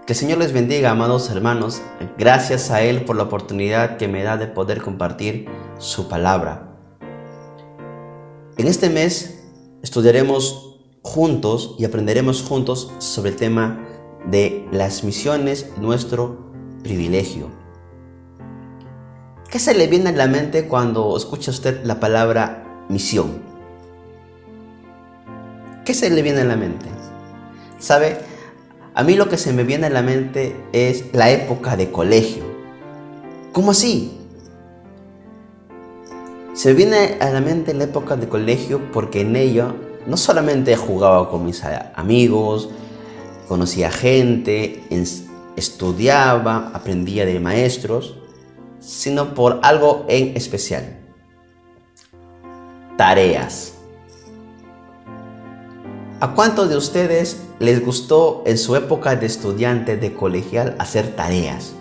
Que el Señor les bendiga, amados hermanos. Gracias a Él por la oportunidad que me da de poder compartir su palabra. En este mes estudiaremos juntos y aprenderemos juntos sobre el tema de las misiones, nuestro privilegio. ¿Qué se le viene a la mente cuando escucha usted la palabra misión? ¿Qué se le viene a la mente? ¿Sabe? A mí lo que se me viene a la mente es la época de colegio. ¿Cómo así? Se me viene a la mente la época de colegio porque en ella no solamente jugaba con mis amigos, conocía gente, estudiaba, aprendía de maestros, sino por algo en especial: tareas. ¿A cuántos de ustedes les gustó en su época de estudiante, de colegial, hacer tareas?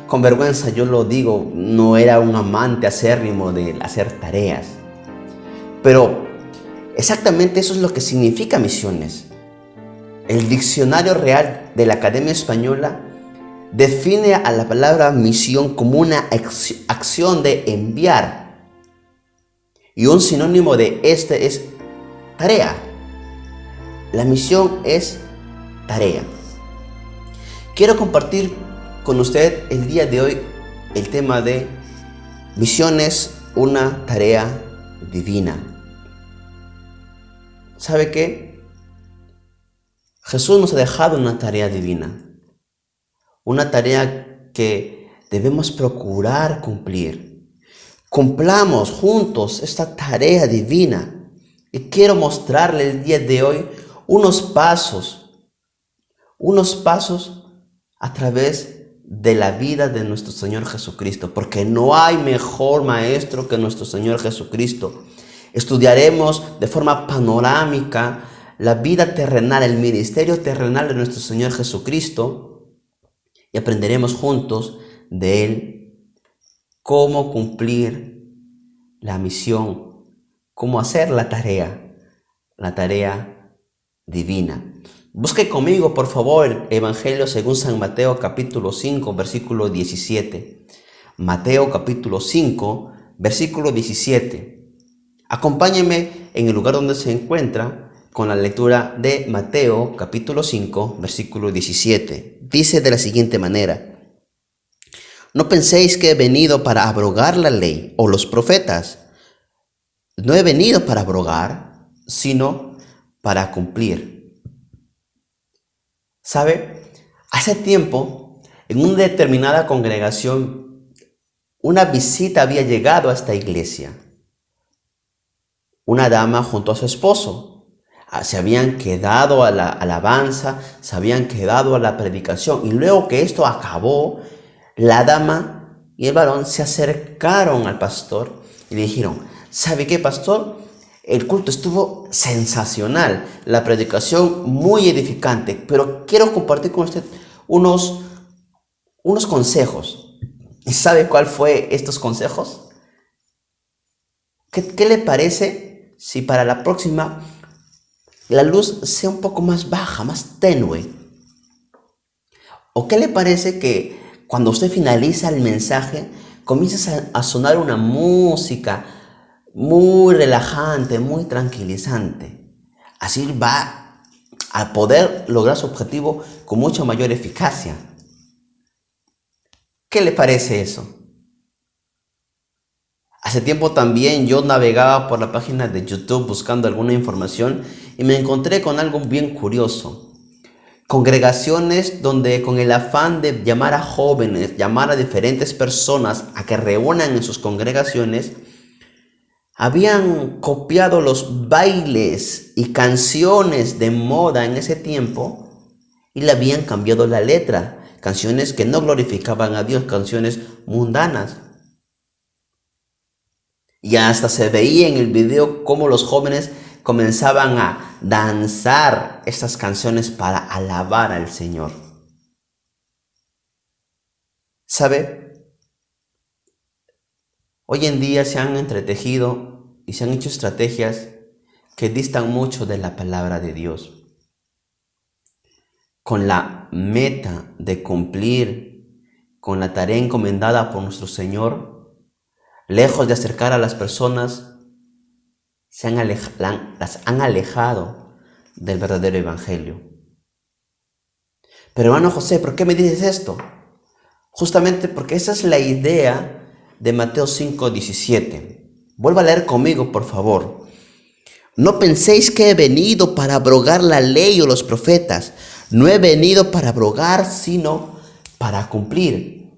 Con vergüenza yo lo digo, no era un amante acérrimo de hacer tareas. Pero exactamente eso es lo que significa misiones. El diccionario real de la Academia Española define a la palabra misión como una acción de enviar. Y un sinónimo de este es tarea. La misión es tarea. Quiero compartir con usted el día de hoy el tema de misiones, una tarea divina. ¿Sabe qué? Jesús nos ha dejado una tarea divina, una tarea que debemos procurar cumplir. Cumplamos juntos esta tarea divina y quiero mostrarle el día de hoy unos pasos a través de la vida de nuestro Señor Jesucristo, porque no hay mejor maestro que nuestro Señor Jesucristo. Estudiaremos de forma panorámica la vida terrenal, el ministerio terrenal de nuestro Señor Jesucristo, y aprenderemos juntos de Él cómo cumplir la misión, cómo hacer la tarea divina. Busque conmigo, por favor, el Evangelio según San Mateo capítulo 5, versículo 17. Mateo capítulo 5, versículo 17. Acompáñeme en el lugar donde se encuentra con la lectura de Mateo capítulo 5, versículo 17. Dice de la siguiente manera: No penséis que he venido para abrogar la ley o los profetas. No he venido para abrogar, sino para cumplir. ¿Sabe? Hace tiempo, en una determinada congregación, una visita había llegado a esta iglesia. Una dama junto a su esposo se habían quedado a la alabanza, se habían quedado a la predicación. Y luego que esto acabó, la dama y el varón se acercaron al pastor y le dijeron: ¿sabe qué, pastor? El culto estuvo sensacional, la predicación muy edificante, pero quiero compartir con usted unos consejos. ¿Y sabe cuál fue estos consejos? ¿Qué le parece si para la próxima la luz sea un poco más baja, más tenue? ¿O qué le parece que cuando usted finaliza el mensaje comienza a sonar una música muy relajante, muy tranquilizante? Así va a poder lograr su objetivo con mucha mayor eficacia. ¿Qué le parece eso? Hace tiempo también yo navegaba por la página de YouTube buscando alguna información y me encontré con algo bien curioso. Congregaciones donde, con el afán de llamar a jóvenes, llamar a diferentes personas a que reúnan en sus congregaciones, habían copiado los bailes y canciones de moda en ese tiempo y le habían cambiado la letra. Canciones que no glorificaban a Dios, canciones mundanas. Y hasta se veía en el video cómo los jóvenes comenzaban a danzar estas canciones para alabar al Señor. ¿Sabe? Hoy en día se han entretejido y se han hecho estrategias que distan mucho de la palabra de Dios. con la meta de cumplir con la tarea encomendada por nuestro Señor, lejos de acercar a las personas, las han alejado del verdadero evangelio. Pero hermano José, ¿por qué me dices esto? Justamente porque esa es la idea de Mateo 5:17. Vuelva a leer conmigo, por favor. No penséis que he venido para abrogar la ley o los profetas. No he venido para abrogar, sino para cumplir.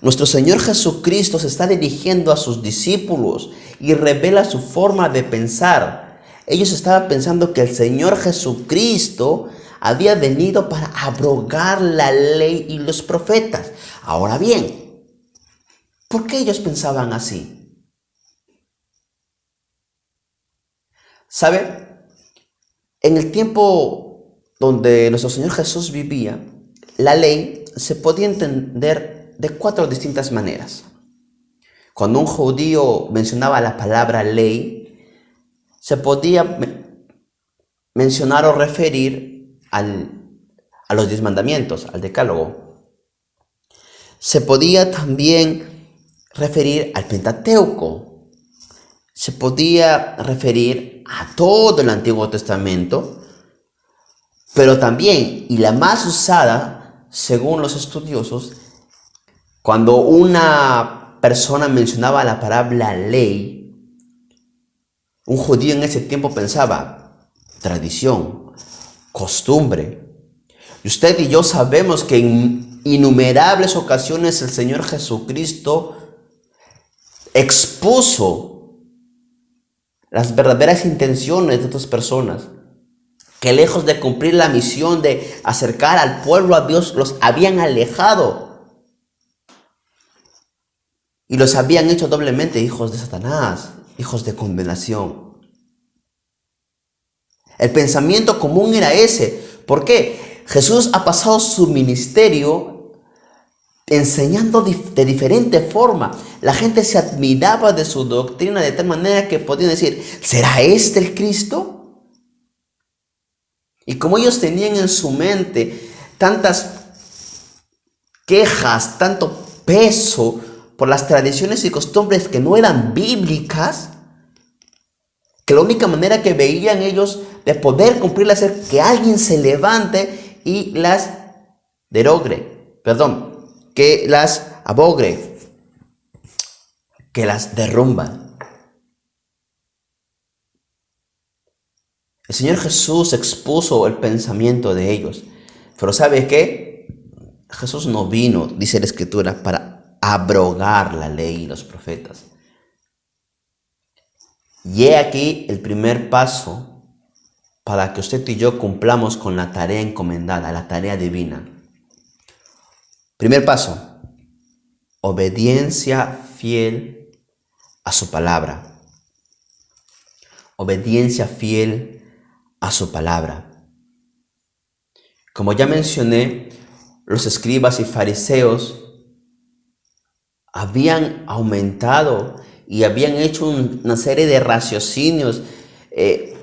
Nuestro Señor Jesucristo se está dirigiendo a sus discípulos y revela su forma de pensar. Ellos estaban pensando que el Señor Jesucristo había venido para abrogar la ley y los profetas. Ahora bien, ¿por qué ellos pensaban así? ¿Sabe? En el tiempo donde nuestro Señor Jesús vivía, la ley se podía entender de 4 distintas maneras. Cuando un judío mencionaba la palabra ley, se podía mencionar o referir a los 10 mandamientos, al decálogo. Se podía también referir al Pentateuco. Se podía referir a todo el Antiguo Testamento, pero también, y la más usada, según los estudiosos, cuando una persona mencionaba la palabra ley, un judío en ese tiempo pensaba tradición, costumbre. Y usted y yo sabemos que en innumerables ocasiones el Señor Jesucristo expuso las verdaderas intenciones de estas personas, que lejos de cumplir la misión de acercar al pueblo a Dios, los habían alejado y los habían hecho doblemente hijos de Satanás, hijos de condenación. El pensamiento común era ese. ¿Por qué? Jesús ha pasado su ministerio enseñando de diferente forma. La gente se admiraba de su doctrina de tal manera que podían decir, ¿será este el Cristo? Y como ellos tenían en su mente tantas quejas, tanto peso por las tradiciones y costumbres que no eran bíblicas, que la única manera que veían ellos de poder cumplirlas es que alguien se levante y las que las abogre, que las derrumba. El Señor Jesús expuso el pensamiento de ellos. Pero ¿sabe qué? Jesús no vino, dice la Escritura, para abrogar la ley y los profetas. Y he aquí el primer paso para que usted y yo cumplamos con la tarea encomendada, la tarea divina. Primer paso, obediencia fiel a su palabra. Obediencia fiel a su palabra. Como ya mencioné, los escribas y fariseos habían aumentado y habían hecho una serie de raciocinios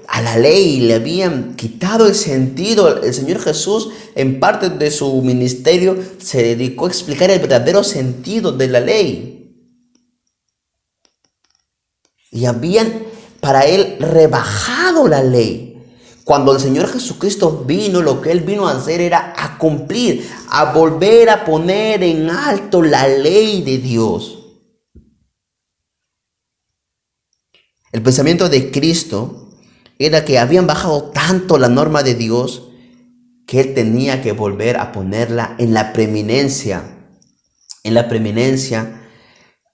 a la ley y le habían quitado el sentido. El Señor Jesús, en parte de su ministerio, se dedicó a explicar el verdadero sentido de la ley. Y habían para él rebajado la ley. Cuando el Señor Jesucristo vino, lo que Él vino a hacer era a cumplir, a volver a poner en alto la ley de Dios. El pensamiento de Cristo era que habían bajado tanto la norma de Dios que Él tenía que volver a ponerla en la preeminencia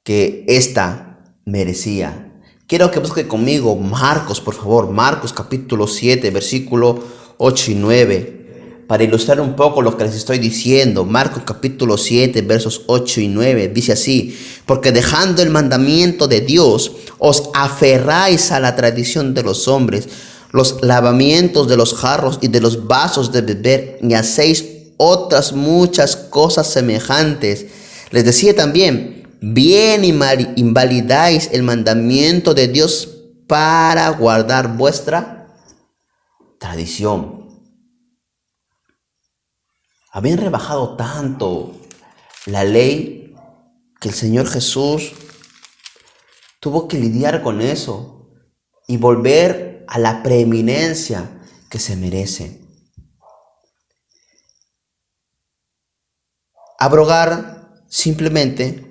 que ésta merecía. Quiero que busque conmigo Marcos, por favor, Marcos capítulo 7, versículo 8 y 9, para ilustrar un poco lo que les estoy diciendo. Marcos capítulo 7, versos 8 y 9, dice así: porque dejando el mandamiento de Dios, os aferráis a la tradición de los hombres, los lavamientos de los jarros y de los vasos de beber, y hacéis otras muchas cosas semejantes. Les decía también: bien invalidáis el mandamiento de Dios para guardar vuestra tradición. Habían rebajado tanto la ley que el Señor Jesús tuvo que lidiar con eso y volver a la preeminencia que se merece. Abrogar simplemente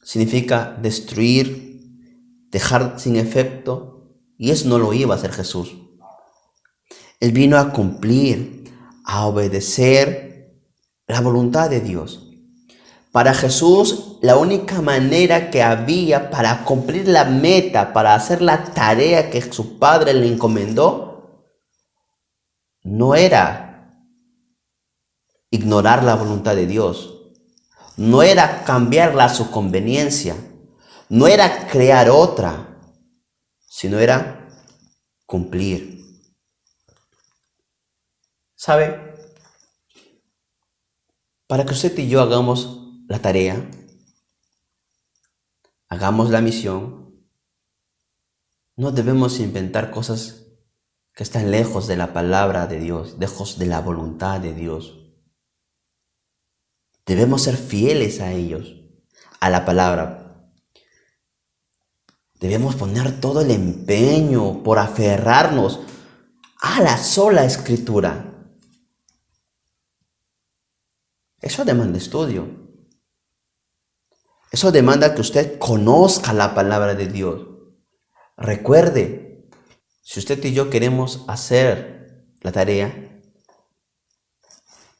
significa destruir, dejar sin efecto, y eso no lo iba a hacer Jesús. Él vino a cumplir, a obedecer la voluntad de Dios. Para Jesús, la única manera que había para cumplir la meta, para hacer la tarea que su Padre le encomendó, no era ignorar la voluntad de Dios, no era cambiarla a su conveniencia, no era crear otra, sino era cumplir. ¿Sabe? Para que usted y yo hagamos la tarea, hagamos la misión, no debemos inventar cosas que están lejos de la palabra de Dios, lejos de la voluntad de Dios. Debemos ser fieles a ellos, a la palabra. Debemos poner todo el empeño por aferrarnos a la sola escritura. Eso demanda estudio. Eso demanda que usted conozca la palabra de Dios. Recuerde, si usted y yo queremos hacer la tarea,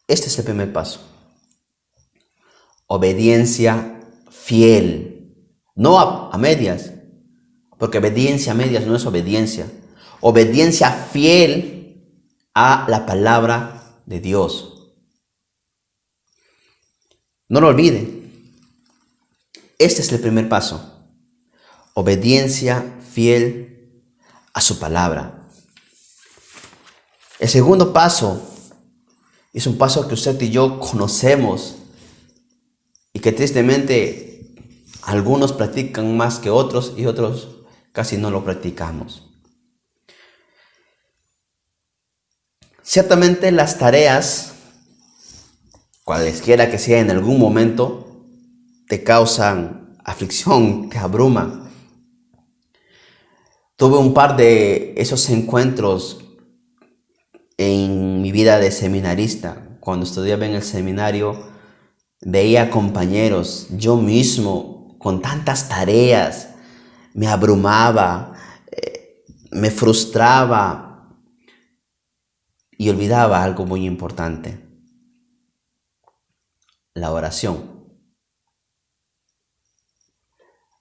este es el primer paso. Obediencia fiel. No a medias, porque obediencia a medias no es obediencia. Obediencia fiel a la palabra de Dios. No lo olvide. Este es el primer paso. Obediencia fiel a su palabra. El segundo paso es un paso que usted y yo conocemos y que tristemente algunos practican más que otros y otros casi no lo practicamos. Ciertamente las tareas, cualesquiera que sea, en algún momento te causan aflicción, te abruman. Tuve un par de esos encuentros en mi vida de seminarista. Cuando estudiaba en el seminario, veía compañeros, yo mismo, con tantas tareas, me abrumaba, me frustraba y olvidaba algo muy importante: la oración.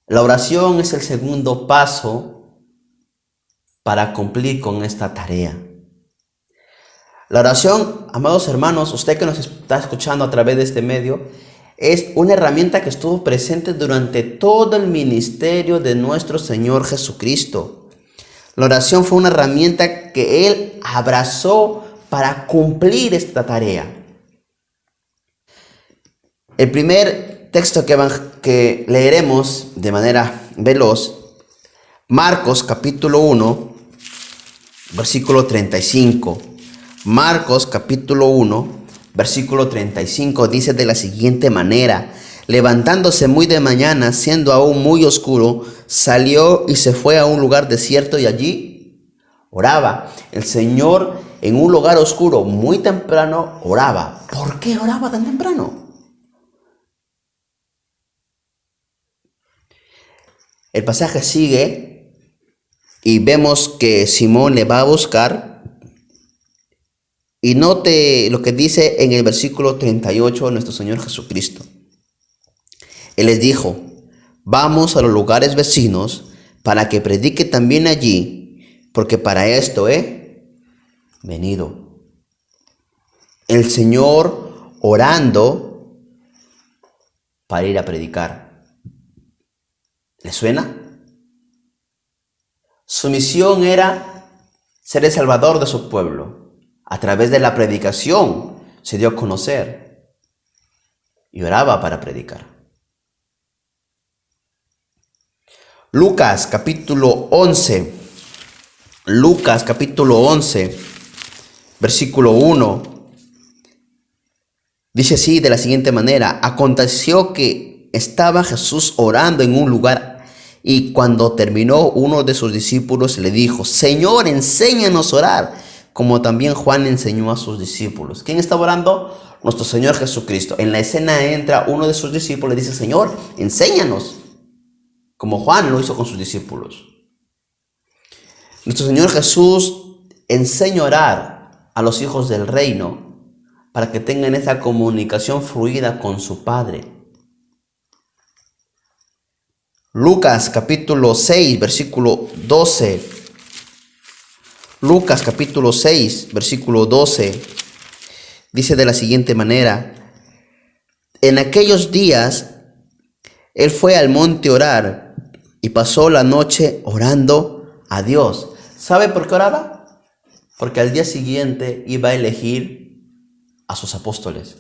La oración es el segundo paso para cumplir con esta tarea. La oración, amados hermanos, usted que nos está escuchando a través de este medio, es una herramienta que estuvo presente durante todo el ministerio de nuestro Señor Jesucristo. La oración fue una herramienta que Él abrazó para cumplir esta tarea. El primer texto que leeremos de manera veloz, Marcos capítulo 1, versículo 35. Marcos capítulo 1, versículo 35 dice de la siguiente manera: levantándose muy de mañana, siendo aún muy oscuro, salió y se fue a un lugar desierto y allí oraba. El Señor en un lugar oscuro muy temprano oraba. ¿Por qué oraba tan temprano? El pasaje sigue y vemos que Simón le va a buscar. Y note lo que dice en el versículo 38 nuestro Señor Jesucristo. Él les dijo: vamos a los lugares vecinos para que predique también allí, porque para esto he venido. El Señor orando para ir a predicar. ¿Le suena? Su misión era ser el salvador de su pueblo. A través de la predicación se dio a conocer y oraba para predicar. Lucas capítulo 11. Lucas capítulo 11, versículo 1. Dice así de la siguiente manera: aconteció que estaba Jesús orando en un lugar y cuando terminó, uno de sus discípulos le dijo: Señor, enséñanos a orar, como también Juan enseñó a sus discípulos. ¿Quién estaba orando? Nuestro Señor Jesucristo. En la escena entra uno de sus discípulos y le dice: Señor, enséñanos, como Juan lo hizo con sus discípulos. Nuestro Señor Jesús enseña a orar a los hijos del reino para que tengan esa comunicación fluida con su Padre. Lucas capítulo 6, versículo 12. Lucas capítulo 6, versículo 12. Dice de la siguiente manera: en aquellos días, él fue al monte a orar y pasó la noche orando a Dios. ¿Sabe por qué oraba? Porque al día siguiente iba a elegir a sus apóstoles,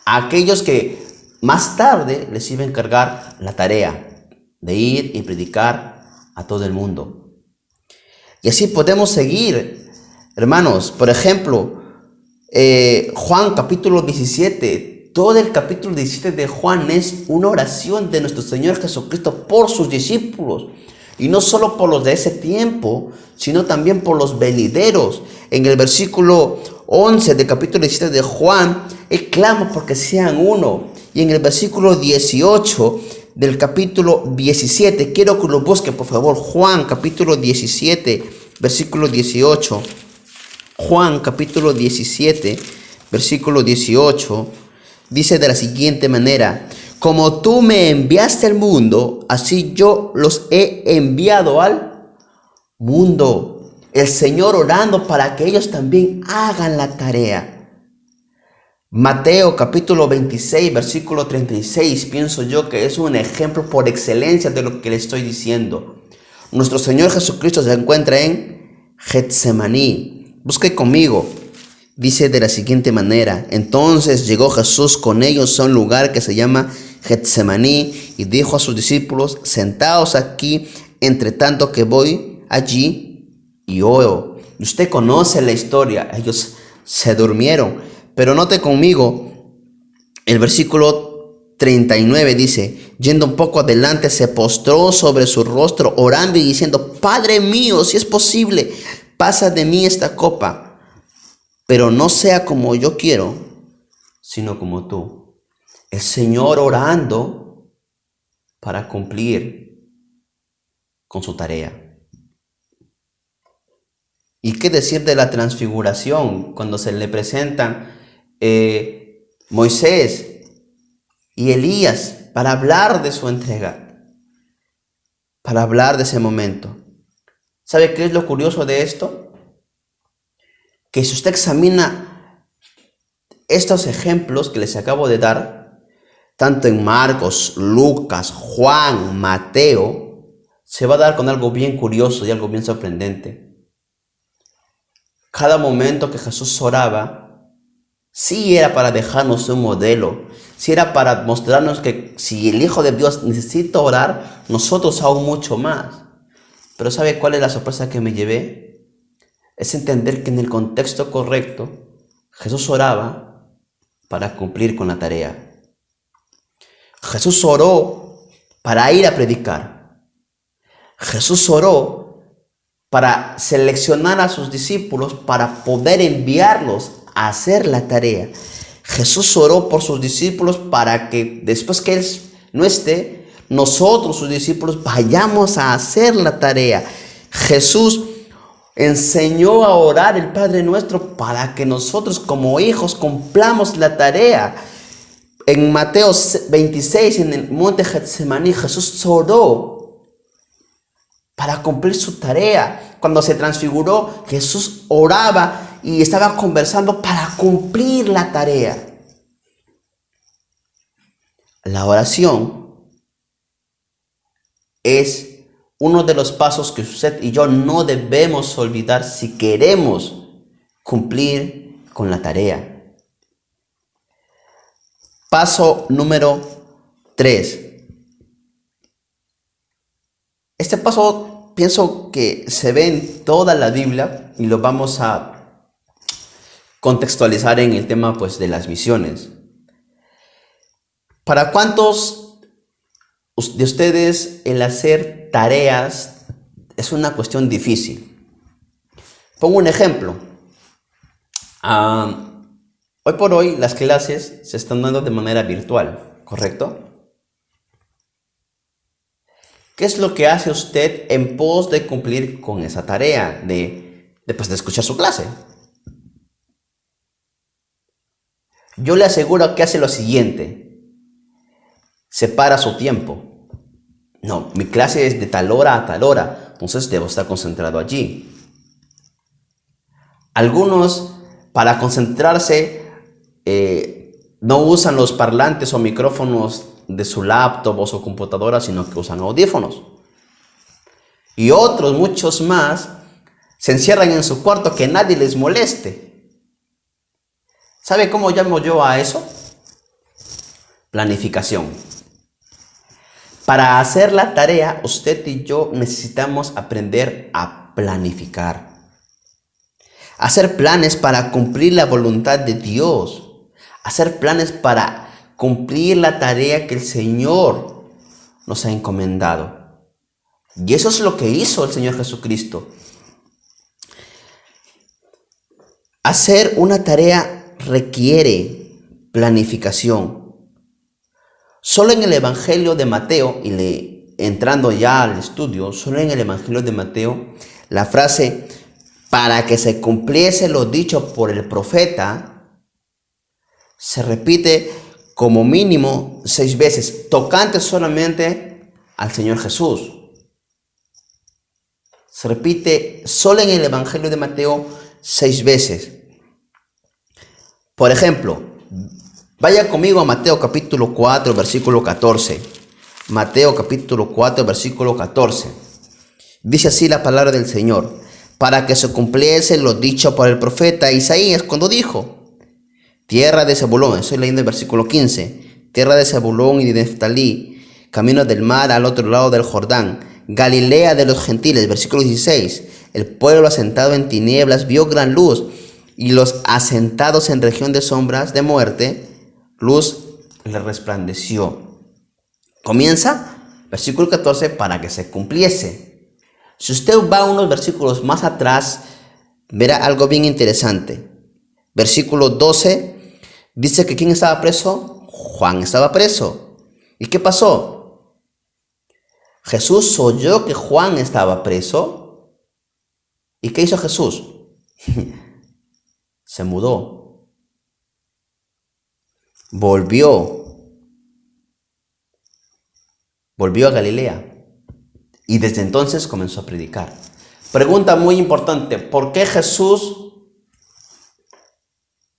a aquellos que más tarde les iba a encargar la tarea de ir y predicar a todo el mundo. Y así podemos seguir, hermanos. Por ejemplo, Juan capítulo 17, todo el capítulo 17 de Juan es una oración de nuestro Señor Jesucristo por sus discípulos. Y no solo por los de ese tiempo, sino también por los venideros. En el versículo 11 del capítulo 17 de Juan, él clama porque sean uno. Y en el versículo 18 del capítulo 17, quiero que lo busquen por favor. Juan capítulo 17, versículo 18. Juan capítulo 17, versículo 18, dice de la siguiente manera: como tú me enviaste al mundo, así yo los he enviado al mundo. El Señor orando para que ellos también hagan la tarea. Mateo capítulo 26, versículo 36, pienso yo que es un ejemplo por excelencia de lo que le estoy diciendo. Nuestro Señor Jesucristo se encuentra en Getsemaní. Busque conmigo. Dice de la siguiente manera: entonces llegó Jesús con ellos a un lugar que se llama Getsemaní y dijo a sus discípulos: sentaos aquí, entre tanto que voy allí y oro. Y usted conoce la historia. Ellos se durmieron. Pero note conmigo el versículo 39, dice: yendo un poco adelante, se postró sobre su rostro, orando y diciendo: Padre mío, si es posible, pasa de mí esta copa, pero no sea como yo quiero, sino como tú. El Señor orando para cumplir con su tarea. ¿Y qué decir de la transfiguración cuando se le presentan Moisés y Elías para hablar de su entrega, para hablar de ese momento? ¿Sabe qué es lo curioso de esto? Que si usted examina estos ejemplos que les acabo de dar, tanto en Marcos, Lucas, Juan, Mateo, se va a dar con algo bien curioso y algo bien sorprendente. Cada momento que Jesús oraba, sí era para dejarnos un modelo, sí era para mostrarnos que si el Hijo de Dios necesita orar, nosotros aún mucho más. Pero ¿sabe cuál es la sorpresa que me llevé? Es entender que en el contexto correcto, Jesús oraba para cumplir con la tarea. Jesús oró para ir a predicar. Jesús oró para seleccionar a sus discípulos para poder enviarlos a hacer la tarea. Jesús oró por sus discípulos para que después que Él no esté, nosotros, sus discípulos, vayamos a hacer la tarea. Jesús enseñó a orar el Padre Nuestro para que nosotros como hijos cumplamos la tarea. En Mateo 26, en el monte Getsemaní, Jesús oró para cumplir su tarea. Cuando se transfiguró, Jesús oraba y estaba conversando para cumplir la tarea. La oración es uno de los pasos que usted y yo no debemos olvidar si queremos cumplir con la tarea. Paso número 3. Este paso pienso que se ve en toda la Biblia y lo vamos a contextualizar en el tema pues de las misiones. ¿Para cuántos de ustedes el hacer tareas es una cuestión difícil? Pongo un ejemplo. Hoy por hoy las clases se están dando de manera virtual, ¿correcto? ¿Qué es lo que hace usted en pos de cumplir con esa tarea de escuchar su clase? Yo le aseguro que hace lo siguiente: separa su tiempo. No, mi clase es de tal hora a tal hora, entonces debo estar concentrado allí. Algunos, para concentrarse, no usan los parlantes o micrófonos de su laptop o su computadora, sino que usan audífonos. Y otros, muchos más, se encierran en su cuarto que nadie les moleste. ¿Sabe cómo llamo yo a eso? Planificación. Para hacer la tarea, usted y yo necesitamos aprender a planificar. Hacer planes para cumplir la voluntad de Dios. Hacer planes para cumplir la tarea que el Señor nos ha encomendado. Y eso es lo que hizo el Señor Jesucristo. Hacer una tarea requiere planificación. Solo en el Evangelio de Mateo, entrando ya al estudio, solo en el Evangelio de Mateo, la frase "para que se cumpliese lo dicho por el profeta" se repite como mínimo 6 veces, tocante solamente al Señor Jesús. Se repite solo en el Evangelio de Mateo 6 veces. Por ejemplo, vaya conmigo a Mateo capítulo 4, versículo 14. Mateo capítulo 4, versículo 14. Dice así la palabra del Señor: para que se cumpliese lo dicho por el profeta Isaías cuando dijo: tierra de Zebulón, estoy leyendo el versículo 15, tierra de Zebulón y de Neftalí, camino del mar al otro lado del Jordán, Galilea de los gentiles, versículo 16, el pueblo asentado en tinieblas vio gran luz, y los asentados en región de sombras de muerte, luz le resplandeció. Comienza, versículo 14, para que se cumpliese. Si usted va unos versículos más atrás, verá algo bien interesante. Versículo 12 dice que ¿quién estaba preso? Juan estaba preso. ¿Y qué pasó? Jesús oyó que Juan estaba preso. ¿Y qué hizo Jesús? Se mudó. Volvió a Galilea. Y desde entonces comenzó a predicar. Pregunta muy importante: ¿por qué Jesús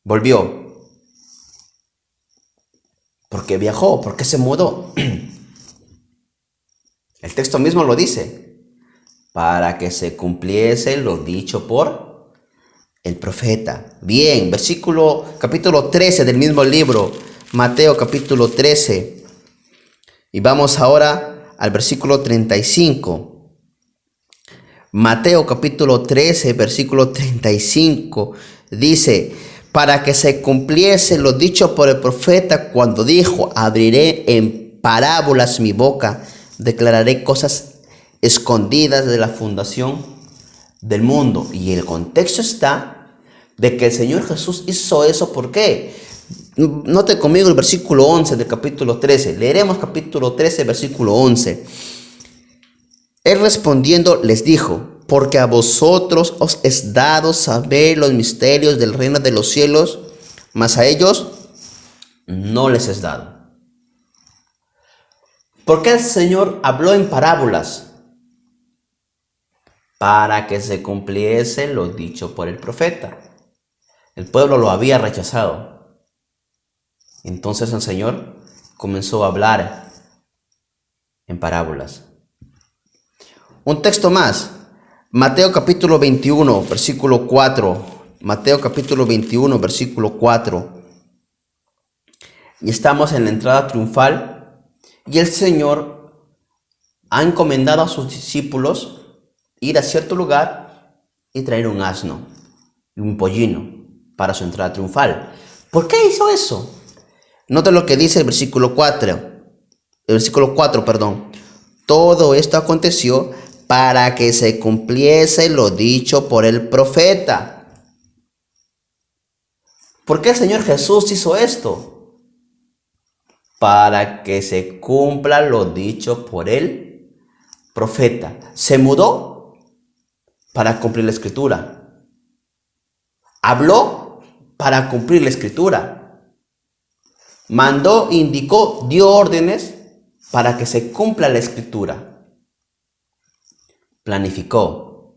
volvió? ¿Por qué viajó? ¿Por qué se mudó? El texto mismo lo dice: para que se cumpliese lo dicho por el profeta. Bien, capítulo 13 del mismo libro, Mateo capítulo 13. Y vamos ahora al versículo 35. Mateo capítulo 13, versículo 35, dice: para que se cumpliese lo dicho por el profeta cuando dijo: abriré en parábolas mi boca, declararé cosas escondidas de la fundación del mundo. Y el contexto está de que el Señor Jesús hizo eso. ¿Por qué? Note conmigo el versículo 11 del capítulo 13. Leeremos capítulo 13, versículo 11. Él respondiendo les dijo: porque a vosotros os es dado saber los misterios del reino de los cielos, mas a ellos no les es dado. ¿Por qué el Señor habló en parábolas? Para que se cumpliese lo dicho por el profeta. El pueblo lo había rechazado. Entonces el Señor comenzó a hablar en parábolas. Un texto más. Mateo capítulo 21, versículo 4. Mateo capítulo 21, versículo 4. Y estamos en la entrada triunfal. Y el Señor ha encomendado a sus discípulos ir a cierto lugar y traer un asno y un pollino. para su entrada triunfal. ¿Por qué hizo eso? Nota lo que dice el versículo 4. El versículo 4, perdón. Todo esto aconteció para que se cumpliese lo dicho por el profeta. ¿Por qué el Señor Jesús hizo esto? Para que se cumpla lo dicho por el profeta. Se mudó para cumplir la escritura. Habló para cumplir la escritura. Mandó, indicó, dio órdenes para que se cumpla la escritura. Planificó.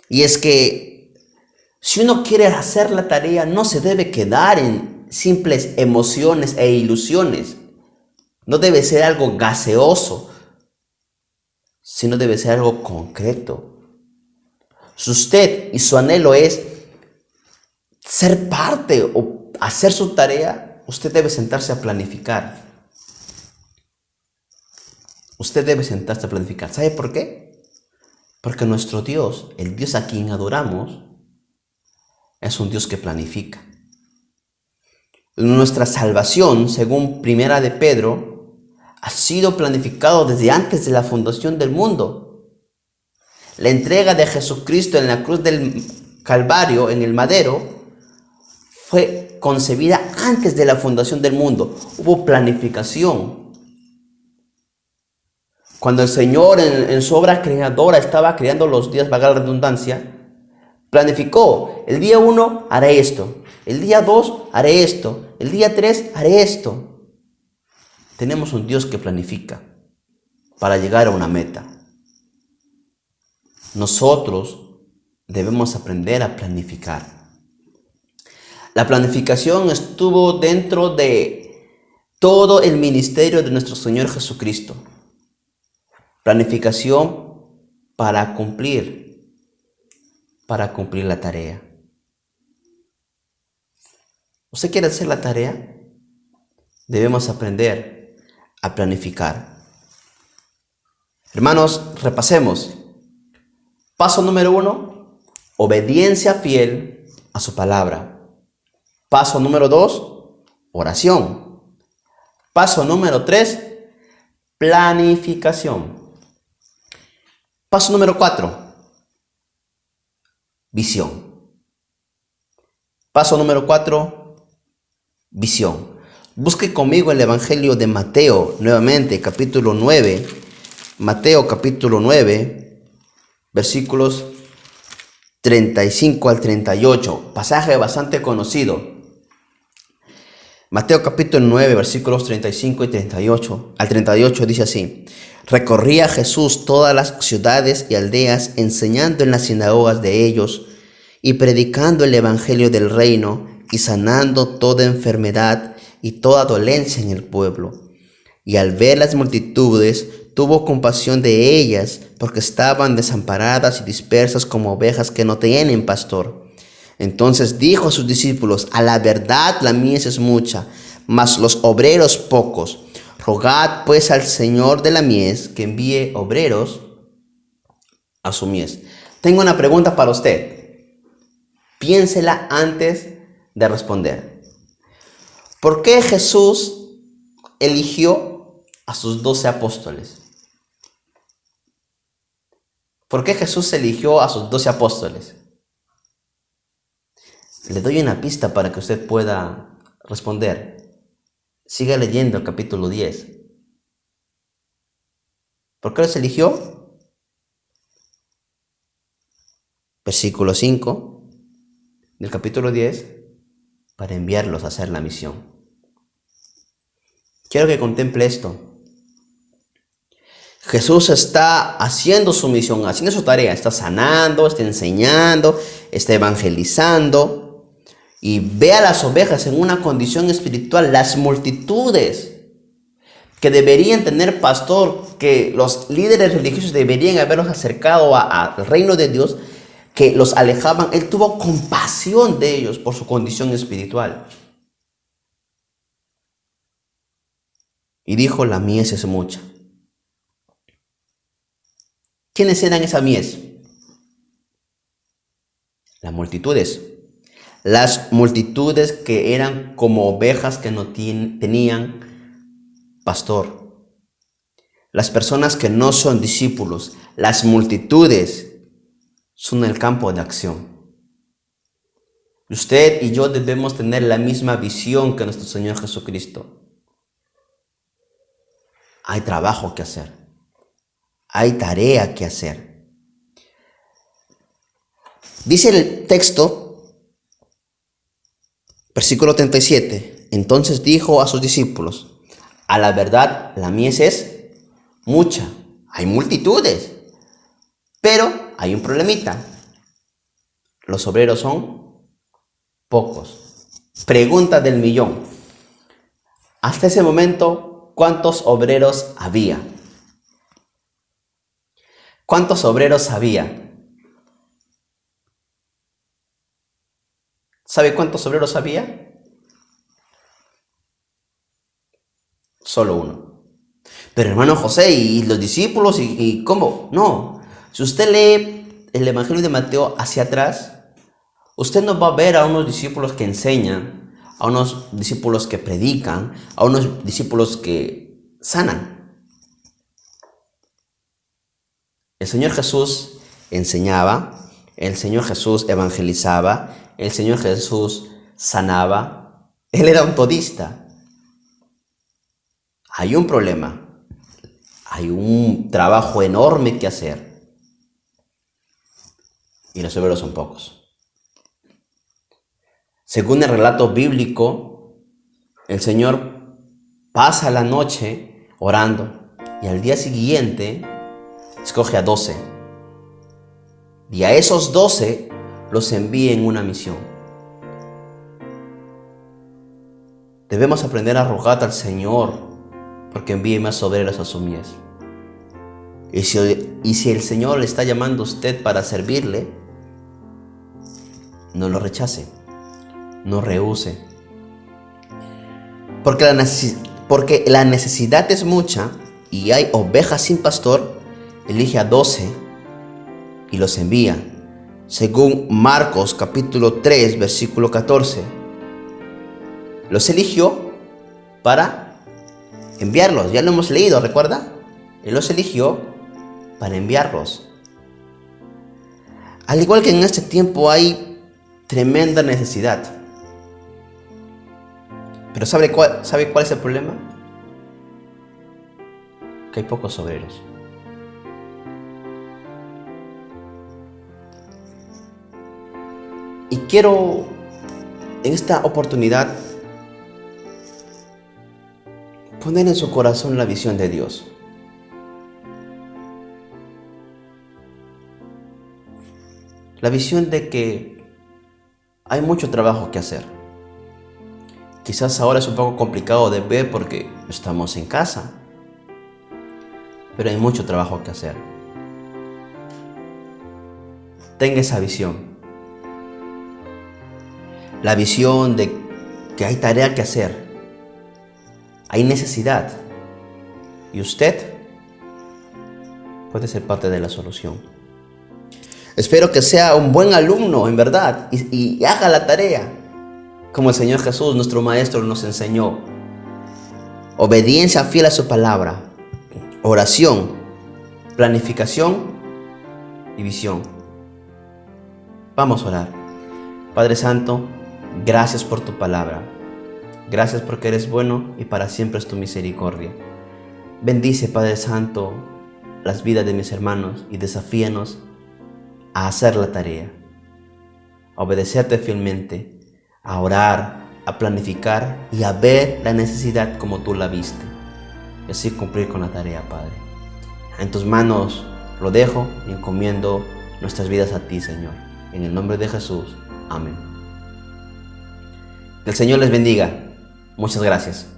Y es que si uno quiere hacer la tarea, no se debe quedar en simples emociones e ilusiones. No debe ser algo gaseoso, sino debe ser algo concreto. Si usted y su anhelo es ser parte o hacer su tarea, usted debe sentarse a planificar. Usted debe sentarse a planificar. ¿Sabe por qué? Porque nuestro Dios, el Dios a quien adoramos, es un Dios que planifica. Nuestra salvación, según Primera de Pedro, ha sido planificado desde antes de la fundación del mundo. La entrega de Jesucristo en la cruz del Calvario, en el madero, fue concebida antes de la fundación del mundo. Hubo planificación. Cuando el Señor en su obra creadora estaba creando los días, valga la redundancia, planificó: el día 1 haré esto, el día 2 haré esto, el día 3 haré esto. Tenemos un Dios que planifica para llegar a una meta. Nosotros debemos aprender a planificar. La planificación estuvo dentro de todo el ministerio de nuestro Señor Jesucristo. Planificación para cumplir la tarea. ¿Usted quiere hacer la tarea? Debemos aprender a planificar. Hermanos, repasemos. Paso número 1, obediencia fiel a su palabra. Paso número 2, oración. Paso número 3, planificación. Paso número 4, visión. Paso número 4, visión. Busque conmigo el Evangelio de Mateo, nuevamente, capítulo 9. Mateo, capítulo 9, versículos 35 al 38. Pasaje bastante conocido. Mateo, capítulo 9, versículos 35 y 38. Al 38 dice así: recorría Jesús todas las ciudades y aldeas, enseñando en las sinagogas de ellos y predicando el evangelio del reino y sanando toda enfermedad y toda dolencia en el pueblo. Y al ver las multitudes, tuvo compasión de ellas, porque estaban desamparadas y dispersas como ovejas que no tienen pastor. Entonces dijo a sus discípulos: a la verdad la mies es mucha, mas los obreros pocos. Rogad pues al Señor de la mies que envíe obreros a su mies. Tengo una pregunta para usted. Piénsela antes de responder. ¿Por qué Jesús eligió a sus 12 apóstoles? ¿Por qué Jesús eligió a sus 12 apóstoles? Le doy una pista para que usted pueda responder. Siga leyendo el capítulo 10. ¿Por qué los eligió? Versículo 5 del capítulo 10, para enviarlos a hacer la misión. Quiero que contemple esto. Jesús está haciendo su misión, haciendo su tarea. Está sanando, está enseñando, está evangelizando. Y ve a las ovejas en una condición espiritual. Las multitudes que deberían tener pastor, que los líderes religiosos deberían haberlos acercado al reino de Dios, que los alejaban. Él tuvo compasión de ellos por su condición espiritual. Y dijo: la mies es mucha. ¿Quiénes eran esa mies? Las multitudes. Las multitudes que eran como ovejas que no tenían pastor. Las personas que no son discípulos. Las multitudes son el campo de acción. Usted y yo debemos tener la misma visión que nuestro Señor Jesucristo. Hay trabajo que hacer. Hay tarea que hacer. Dice el texto, versículo 37. Entonces dijo a sus discípulos: a la verdad, la mies es mucha. Hay multitudes. Pero hay un problemita. Los obreros son pocos. Pregunta del millón. Hasta ese momento, ¿cuántos obreros había? ¿Cuántos obreros había? ¿Sabe cuántos obreros había? Solo uno. Pero hermano José, ¿y los discípulos? ¿Y cómo? No. Si usted lee el Evangelio de Mateo hacia atrás, usted no va a ver a unos discípulos que enseñan, a unos discípulos que predican, a unos discípulos que sanan. El Señor Jesús enseñaba, el Señor Jesús evangelizaba, el Señor Jesús sanaba. Él era un todista. Hay un problema, hay un trabajo enorme que hacer. Y los obreros son pocos. Según el relato bíblico, el Señor pasa la noche orando y al día siguiente escoge a 12. Y a esos 12 los envía en una misión. Debemos aprender a rogar al Señor porque envíe más obreros a su mies. Y si el Señor le está llamando a usted para servirle, no lo rechace. No rehúse. Porque la necesidad es mucha y hay ovejas sin pastor, elige a 12 y los envía. Según Marcos capítulo 3, versículo 14. Los eligió para enviarlos. Ya lo hemos leído, ¿recuerda? Él los eligió para enviarlos. Al igual que en este tiempo hay tremenda necesidad. Pero ¿sabe cuál es el problema? Que hay pocos obreros. Y quiero en esta oportunidad poner en su corazón la visión de Dios. La visión de que hay mucho trabajo que hacer. Quizás ahora es un poco complicado de ver porque estamos en casa, pero hay mucho trabajo que hacer. Tenga esa visión. La visión de que hay tarea que hacer, hay necesidad, y usted puede ser parte de la solución. Espero que sea un buen alumno, en verdad, y haga la tarea como el Señor Jesús, nuestro Maestro, nos enseñó. Obediencia fiel a su palabra, oración, planificación y visión. Vamos a orar. Padre Santo, gracias por tu palabra. Gracias porque eres bueno y para siempre es tu misericordia. Bendice, Padre Santo, las vidas de mis hermanos y desafíanos a hacer la tarea, a obedecerte fielmente, a orar, a planificar y a ver la necesidad como tú la viste, y así cumplir con la tarea, Padre. En tus manos lo dejo y encomiendo nuestras vidas a ti, Señor. En el nombre de Jesús. Amén. Que el Señor les bendiga. Muchas gracias.